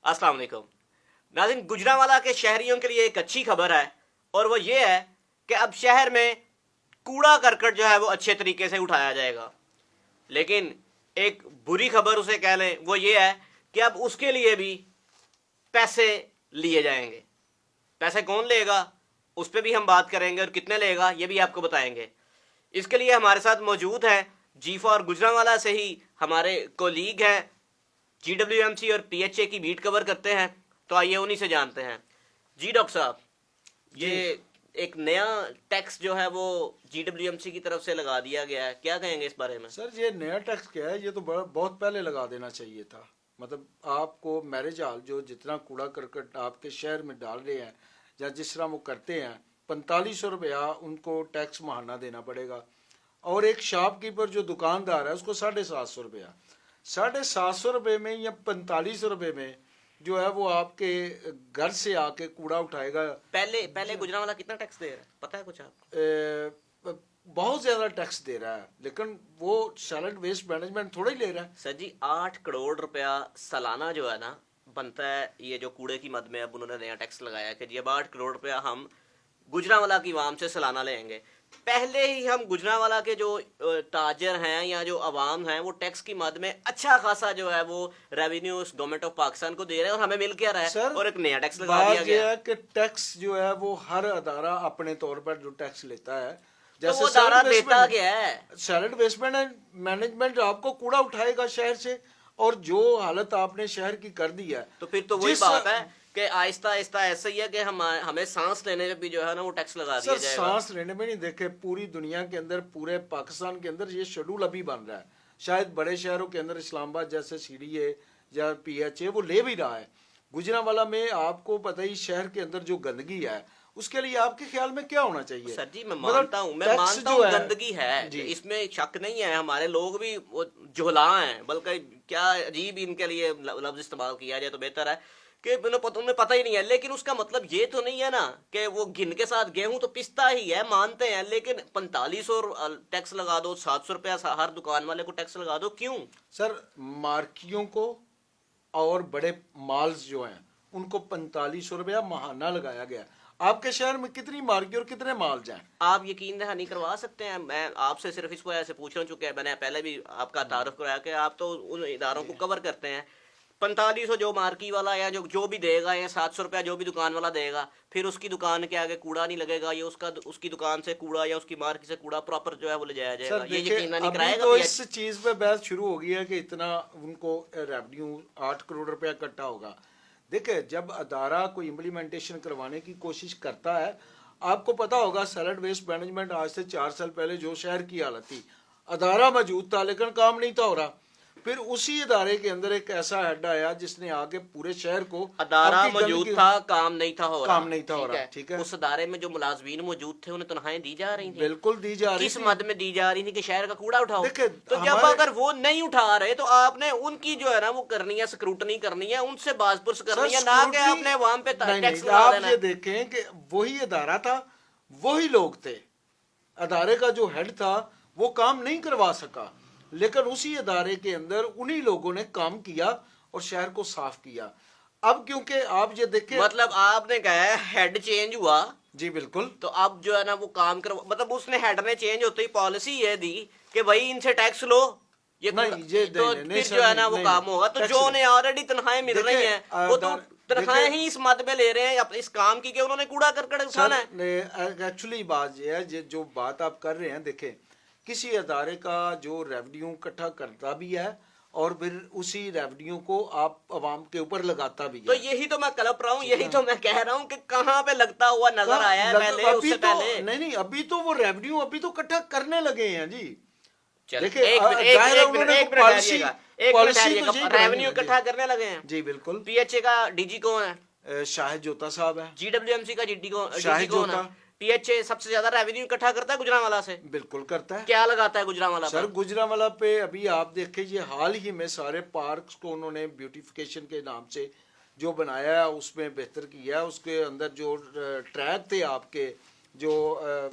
अस्सलाम वालेकुम नाज़रीन, गुजरांवाला के शहरियों के लिए एक अच्छी खबर है और वो ये है कि अब शहर में कूड़ा करकट जो है वो अच्छे तरीके से उठाया जाएगा। लेकिन एक बुरी खबर उसे कह लें, वो ये है कि अब उसके लिए भी पैसे लिए जाएंगे। पैसे कौन लेगा उस पर भी हम बात करेंगे और कितने लेगा ये भी आपको बताएंगे। इसके लिए हमारे साथ मौजूद है G4 गुजरांवाला से ही हमारे कोलीग हैं, GWMC और PHA की बीट कवर करते हैं, तो आइए उन्हीं से जानते हैं। जी डॉक्टर साहब, ये एक नया टैक्स जो है वो GWMC की तरफ से लगा दिया गया है, क्या कहेंगे इस बारे में? सर ये नया टैक्स क्या है, ये तो बहुत पहले लगा देना चाहिए था। मतलब आपको मैरिज हॉल जो जितना कूड़ा करकट आपके शहर में डाल रहे हैं या जिस तरह वो करते हैं, 4500 रुपया उनको टैक्स माहाना देना पड़ेगा। और एक शॉपकीपर जो दुकानदार है उसको 750 रुपया, 750 रुपये में या 4500 रुपये में जो है वो आपके घर से आके कूड़ा उठाएगा। पहले गुजरांवाला कितना टैक्स दे रहा है पता है कुछ आपको? बहुत ज्यादा टैक्स दे रहा है, लेकिन वो सॉलिड वेस्ट मैनेजमेंट थोड़ा ही ले रहा है। सर जी 8 करोड़ रुपया सालाना जो है ना बनता है, ये जो कूड़े की मद में अब उन्होंने नया टैक्स लगाया कि जी अब 8 करोड़ रुपया हम गुजरांवाला की आवाम से सालाना लेंगे। पहले ही हम गुजरांवाला के जो ताजर हैं या जो अवाम हैं वो टैक्स की मद में अच्छा खासा जो है वो रेवेन्यू गवर्नमेंट ऑफ पाकिस्तान को दे रहे हैं और हमें मिल क्या रहा है, और एक नया टैक्स लगा दिया गया है कि टैक्स जो है वो हर अदारा अपने तौर पर जो टैक्स लेता है, तो वो अदारा देता क्या है? सॉलिड वेस्ट मैनेजमेंट आपको कूड़ा उठाएगा शहर से, और जो हालत आपने शहर की कर दी है, तो फिर तो वही बात है कि आहिस्ता आहिस्ता ऐसा ही है कि हमें सांस लेने में भी जो है ना वो टैक्स लगा दिया जाएगा। सांस लेने में नहीं, देखे पूरी दुनिया के अंदर, पूरे पाकिस्तान के अंदर ये शेड्यूल अभी बन रहा है। शायद बड़े शहरों के अंदर इस्लामाबाद जैसे CDA या PHA वो ले भी रहा है। गुजरांवाला में आपको पता ही शहर के अंदर जो गंदगी है उसके लिए आपके ख्याल में क्या होना चाहिए? सर जी मैं मानता हूँ गंदगी है, इसमें शक नहीं है, हमारे लोग भी वो झोला हैं, बल्कि क्या अजीब इनके लिए लफ्ज इस्तेमाल किया जाए तो बेहतर है कि उन्हें पता ही नहीं है। लेकिन उसका मतलब ये तो नहीं है ना कि वो घिन के साथ गेहूं तो पिसता ही है, मानते हैं, लेकिन 4500 टैक्स लगा दो, 700 रुपया हर दुकान वाले को टैक्स लगा दो, क्यों? सर मार्कियों को और बड़े माल्स जो हैं उनको 4500 रुपया माहाना लगाया गया। आपके शहर में कितनी मार्केट और कितने माल जाए? आप यकीन नहीं करवा सकते हैं। मैं आपसे सिर्फ इस वजह से पूछना चुके हैं, मैंने पहले भी आपका तारुफ कराया कि आप तो उन इदारों को कवर करते हैं। 4500 जो मार्की वाला या जो भी देगा, या 700 रुपया जो भी दुकान वाला देगा, फिर उसकी दुकान के आगे कूड़ा नहीं लगेगा, ये उसकी दुकान से कूड़ा या उसकी मार्की से कूड़ा प्रॉपर जो है वो ले जाया जाएगा। ये यकीन नहीं कराएगा। तो इस चीज पे बहस शुरू हो गई है कि इतना उनको रेवेन्यू 8 करोड़ रुपया इकट्ठा होगा। देखिए जब अदारा कोई इम्प्लीमेंटेशन करवाने की कोशिश करता है, आपको पता होगा सॉलिड वेस्ट मैनेजमेंट आज से 4 साल पहले जो शहर की हालत थी, अदारा मौजूद था लेकिन काम नहीं था हो रहा। फिर उसी इदारे के अंदर एक ऐसा हेड आया जिसने आके पूरे शहर को, अदारा मौजूद था, काम नहीं था हो रहा, ठीक है। उस अदारे में जो मुलाजमीन मौजूद थे उन्हें तनख्वाहें दी जा रही थी, बिल्कुल दी जा रही थी। किस मद में दी जा रही थी कि शहर का कूड़ा उठाओ। तो जब अगर वो नहीं उठा रहे तो आपने उनकी जो है ना वो करनी है, स्क्रूटनी करनी है, उनसे बाजपुरस करनी है, ना कि आपने वहां पे टैक्स लगा देना। आप ये देखें कि वही अदारा था, वही लोग थे, अदारे का जो हेड था वो काम नहीं करवा सका, लेकिन उसी अदारे के अंदर उन्हीं लोगों ने काम किया और शहर को साफ किया। अब क्योंकि आप ये देखें, मतलब आपने कहा है हेड चेंज हुआ, जी बिल्कुल, तो अब जो है ना वो काम कर, मतलब उसने हेड ने चेंज होते ही पॉलिसी ये दी कि भाई इनसे टैक्स लो, ये तो फिर जो है ना वो काम होगा। तो जो उन्हें ऑलरेडी तनख्वाहें मिल रही हैं वो तो तनख्वाहें ही इस मद में ले रहे हैं इस काम की कि उन्होंने कूड़ा करकट उठाना है। एक्चुअली बात ये है, जो बात आप कर रहे हैं, देखें किसी अदारे का जो रेवेन्यू इकट्ठा करता भी है और फिर उसी रेवेन्यू को आप अवाम के ऊपर लगाता भी है। तो यही तो मैं कलप रहा हूँ, यही तो मैं कह रहा हूँ कि कहाँ पे लगता हुआ नजर आया है पहले, उससे पहले नहीं, अभी तो वो रेवेन्यू अभी तो इकट्ठा करने लगे हैं जी। देखिए रेवेन्यू इकट्ठा करने लगे हैं जी बिल्कुल। PHA का DG कौन है? शाहिद जोता साहब है। GWMC का DG कौन है? PHA सबसे ज्यादा रेवेन्यू इकट्ठा करता है गुजरांवाला से? बिल्कुल करता है। क्या लगाता है गुजरांवाला सर? गुजरांवाला पे अभी आप देखें, ये हाल ही में सारे पार्क्स को उन्होंने ब्यूटिफिकेशन के नाम से जो बनाया है उसमें बेहतर किया। उसके अंदर जो ट्रैक थे आपके, जो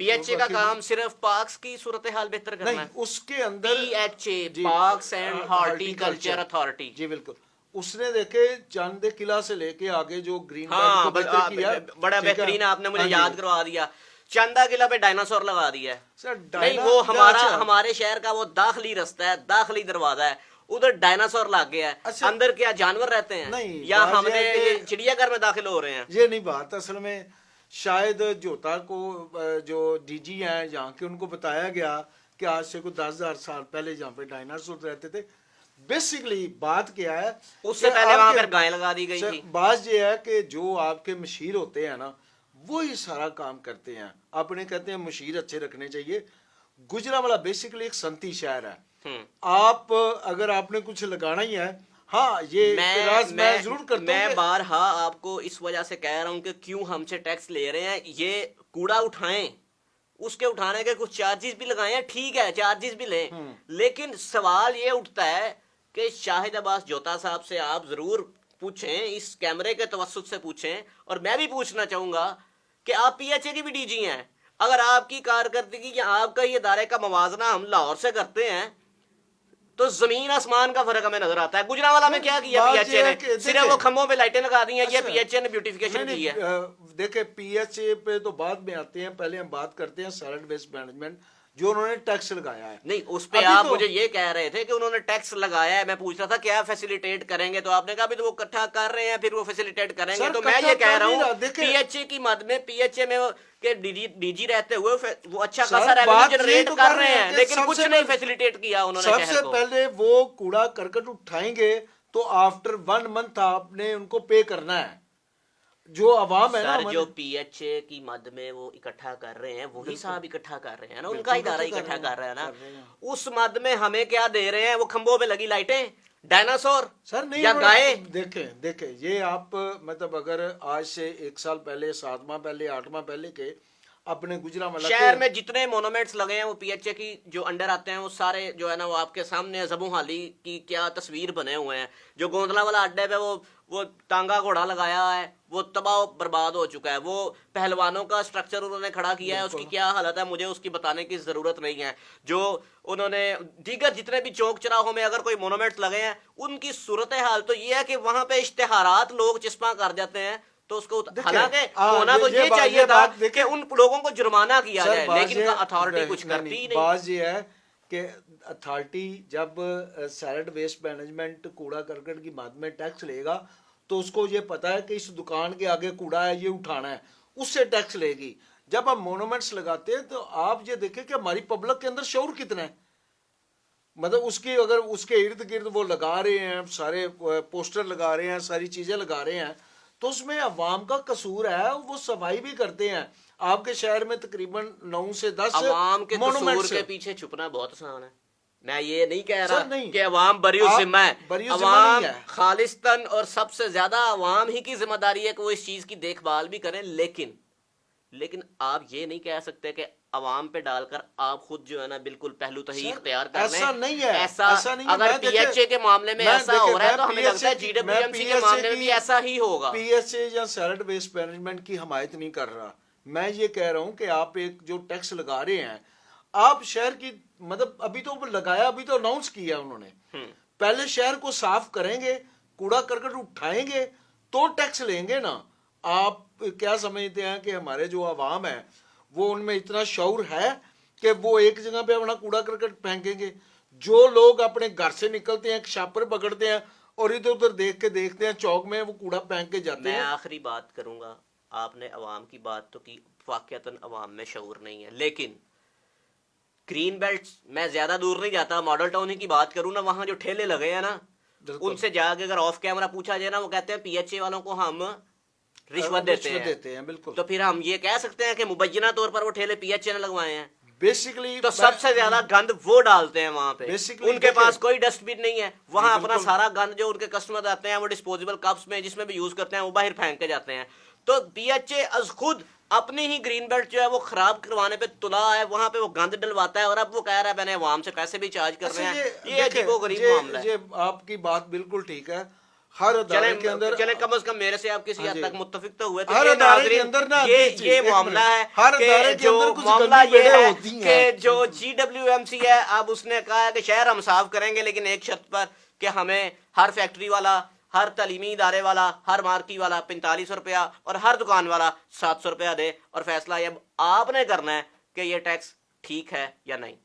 PHA का काम सिर्फ पार्क्स की सूरत हाल बेहतर करना है? उसके अंदर PHA parks and horticulture authority, जी बिल्कुल, उसने देखे चांद किला से लेके आगे जो ग्रीन हाँ, बेल्ट को बेहतर किया, बड़ा ठीक है? बेहतरीन आपने मुझे हाँ जी। याद करवा दिया। चांदा किला पे डायनासोर लगा दिया है। सर नहीं, वो हमारा अच्छा। हमारे शहर का वो दाखिली रास्ता है, दाखिली दरवाजा है, उधर डायनासोर लग गया है। अच्छा। अंदर क्या जानवर रहते हैं नहीं, या बात हमने यह है कि- चिड़ियाघर में दाखिल हो रहे हैं? ये नहीं बात, असल में शायद जोता को जो डीजी हैं यहाँ के, उनको बताया गया कि आज से कुछ 10,000 साल पहले यहाँ पे डायनासोर रहते थे। बेसिकली बात क्या है, उससे कि पहले वहां आपके- पर गायें लगा दी गई सर, थी। बात ये है कि जो आपके मशीर होते हैं ना, वो ही सारा काम करते हैं। अपने कहते हैं मशीर अच्छे रखने चाहिए। गुजरांवाला बेसिकली एक संती शहर है। आप अगर आपने कुछ लगाना ही है, हाँ ये इतराज मैं जरूर करता हूँ मैं कि- बारहा आपको इस वजह से कह रहा हूं कि क्यों हमसे टैक्स ले रहे हैं। ये कूड़ा उठाएं, उसके उठाने के कुछ चार्जेस भी लगाए हैं, ठीक है, चार्जेस भी लें, लेकिन सवाल ये उठता है कि शाहिद अब्बास जोता साहब से आप जरूर पूछें, इस कैमरे के तवस्सुत से पूछें, और मैं भी पूछना चाहूंगा कि आप पीएचए की भी डीजी हैं। अगर आपकी कारकर्दगी या आपका ये इदारे का मवाजना हम लाहौर से करते हैं तो जमीन आसमान का फर्क हमें नजर आता है। गुजरांवाला में क्या किया बात पीएचए ये ने? है कि सिर्फ वो खंभों पे लाइटें लगा दी हैं, ये अच्छा। पीएचए ने ब्यूटिफिकेशन की है। देखे पीएचए पे तो बाद में आते हैं, पहले हम बात करते हैं सॉलिड वेस्ट मैनेजमेंट जो उन्होंने टैक्स लगाया है। नहीं, उस पे अभी आप तो- मुझे ये कह रहे थे कि उन्होंने टैक्स लगाया है, मैं पूछ रहा था क्या फैसिलिटेट करेंगे, तो आपने कहा भी तो वो इकट्ठा कर रहे हैं, फिर वो फैसिलिटेट करेंगे। सर, तो मैं इकट्ठा ये कह कर रहा नहीं हूँ रहा, देखे- पीएचए की मद में, पीएचए में के डीजी रहते हुए वो अच्छा सर, खासा बात रेवेन्यू यही जनरेट तो कर रहे हैं, कि लेकिन सबसे कुछ नहीं पहले- फैसिलिटेट किया उन्होंने सबसे शहर को। पहले वो कूड़ा करकट उठाएंगे तो आफ्टर 1 मंथ आपने उनको पे करना है। जो अवाम है ना सर, हमारे- जो पीएचए की मद में वो इकट्ठा कर रहे हैं, वही साहब इकट्ठा कर रहे हैं ना, उनका बिल्कुल इदारा इकट्ठा इकट्ठा कर रहा है ना। कर रहे हैं। उस मद में हमें क्या दे रहे हैं? वो खंभों पे लगी लाइटें, डायनासोर सर नहीं, या गाय। देखे ये आप मतलब अगर आज से 1 साल पहले, 7 माह पहले, 8 माह पहले के अपने गुजरांवाला शहर में जितने मोनूमेंट्स लगे हैं वो पीएचए की जो अंडर आते हैं, वो सारे जो है ना वो आपके सामने जबू हाली की क्या तस्वीर बने हुए हैं। जो गोंदला वाला अड्डे पे वो टांगा घोड़ा लगाया है, वो तबाह बर्बाद हो चुका है। वो पहलवानों का स्ट्रक्चर उन्होंने खड़ा किया है, उसकी क्या हालत है मुझे उसकी बताने की जरूरत नहीं है। जो उन्होंने दीगर जितने भी चौक चौराहों में अगर कोई मोनूमेंट्स लगे हैं, उनकी सूरत हाल तो ये है कि वहां पे इश्तेहारात लोग चिस्पा कर जाते हैं, तो उसको हालांकि होना तो ये चाहिए था कि उन लोगों को जुर्माना किया जाए, लेकिन अथॉरिटी कुछ करती ही नहीं। बात ये है कि अथॉरिटी जब सॉलिड वेस्ट मैनेजमेंट कूड़ा करकट की मद में टैक्स लेगा तो उसको ये पता है कि इस दुकान के आगे कूड़ा है, ये उठाना है, उससे टैक्स लेगी। जब हम मोनूमेंट्स लगाते हैं तो आप ये देखें कि हमारी पब्लिक के अंदर शऊर कितना है। मतलब उसकी अगर उसके इर्द गिर्द वो लगा रहे हैं, सारे पोस्टर लगा रहे हैं, सारी चीजें लगा रहे हैं, तो उसमें अवाम का कसूर है। वो सफाई भी करते हैं। आपके शहर में तकरीबन 9 से 10 अवाम के कसूर मोनूमेंट्स के पीछे छुपना बहुत आसान है। मैं ये नहीं कह रहा सर, नहीं। कि अवाम बरियो आप जिम्मा है, बरियो जिम्मा अवाम नहीं है। खालिस्तन और सबसे ज्यादा अवाम ही की जिम्मेदारी है कि वो इस चीज की देखभाल भी करें, लेकिन आप ये नहीं कह सकते कि अवाम पे डालकर आप खुद जो है ना बिल्कुल पहलू तही सर, इख्तियार कर लें। ऐसा नहीं है, ऐसा नहीं है। अगर मैं देखे- पीएचए के मामले में मैं ऐसा देखे- हो रहा है मैं तो हमें PHA लगता है की- जीडब्ल्यूएमसी के मैं मामले में PHA भी ऐसा ही होगा। पीएचए या सॉलिड वेस्ट मैनेजमेंट की हमायत नहीं कर रहा। मैं ये कह रहा हूँ कि आप एक जो टैक्स लगा रहे हैं, आप शहर की मतलब अभी तो लगाया, अभी तो अनाउंस किया उन्होंने, पहले शहर को साफ करेंगे, कूड़ा करकट उठाएंगे तो टैक्स लेंगे ना। आप क्या समझते हैं कि हमारे जो आवाम है वो उनमें इतना शऊर है कि वो एक जगह पे अपना कूड़ा करकट फेंकेंगे? जो लोग अपने घर से निकलते हैं, छापर पकड़ते हैं और इधर उधर देख के देखते हैं चौक में, वो कूड़ा फेंक के जाते मैं हैं। आखिरी बात करूंगा, आपने अवाम की बात तो की, वाकयातन अवाम में शऊर नहीं है, लेकिन ग्रीन बेल्ट, मैं ज्यादा दूर नहीं जाता, मॉडल टाउन ही की बात करूं ना, वहां जो ठेले लगे हैं ना, उनसे जाके अगर ऑफ कैमरा पूछा जाए ना, वो कहते हैं पीएचए वालों को हम रिश्वत देते हैं। बिल्कुल। तो फिर हम ये कह सकते हैं कि मुबैना तौर पर वो ठेले पीएचए ने लगवाए हैं। बेसिकली तो सबसे ज्यादा गंद वो डालते हैं वहां पे। Basically उनके देखिए- पास कोई डस्टबिन नहीं है, वहां जी, अपना बिल्कुल। सारा गंद जो उनके कस्टमर आते हैं वो डिस्पोजेबल कप्स में जिसमें भी यूज करते हैं वो बाहर फेंक के जाते हैं। तो पीएचए अज खुद अपनी ही ग्रीन बेल्ट जो है वो खराब करवाने पे तुला है, वहां पे वो गंद डलवाता है और अब वो कह रहा है मैंने अवाम से पैसे भी चार्ज कर रहे हैं। ये अजीबोगरीब मामला है। आपकी बात बिल्कुल ठीक है। हर अदारे के अंदर चले कम से कम मेरे से आप किसी हाँ हद जी। तक मुत्तफिक तो हुए। तो हर ये अदारे के नाज़रीन, अंदर ना ये मामला है हर कि अदारे के जो अंदर कुछ मामला गंदी ये बेड़े है होती कि हैं। जो जीडब्ल्यूएमसी है, अब उसने कहा है कि शहर हम साफ करेंगे, लेकिन एक शर्त पर कि हमें हर फैक्ट्री वाला, ہر تعلیمی ادارے والا، ہر مارکی والا 4500 روپیہ اور ہر دکان والا 700 روپیہ دے، اور فیصلہ اب آپ نے کرنا ہے کہ یہ ٹیکس ٹھیک ہے یا نہیں۔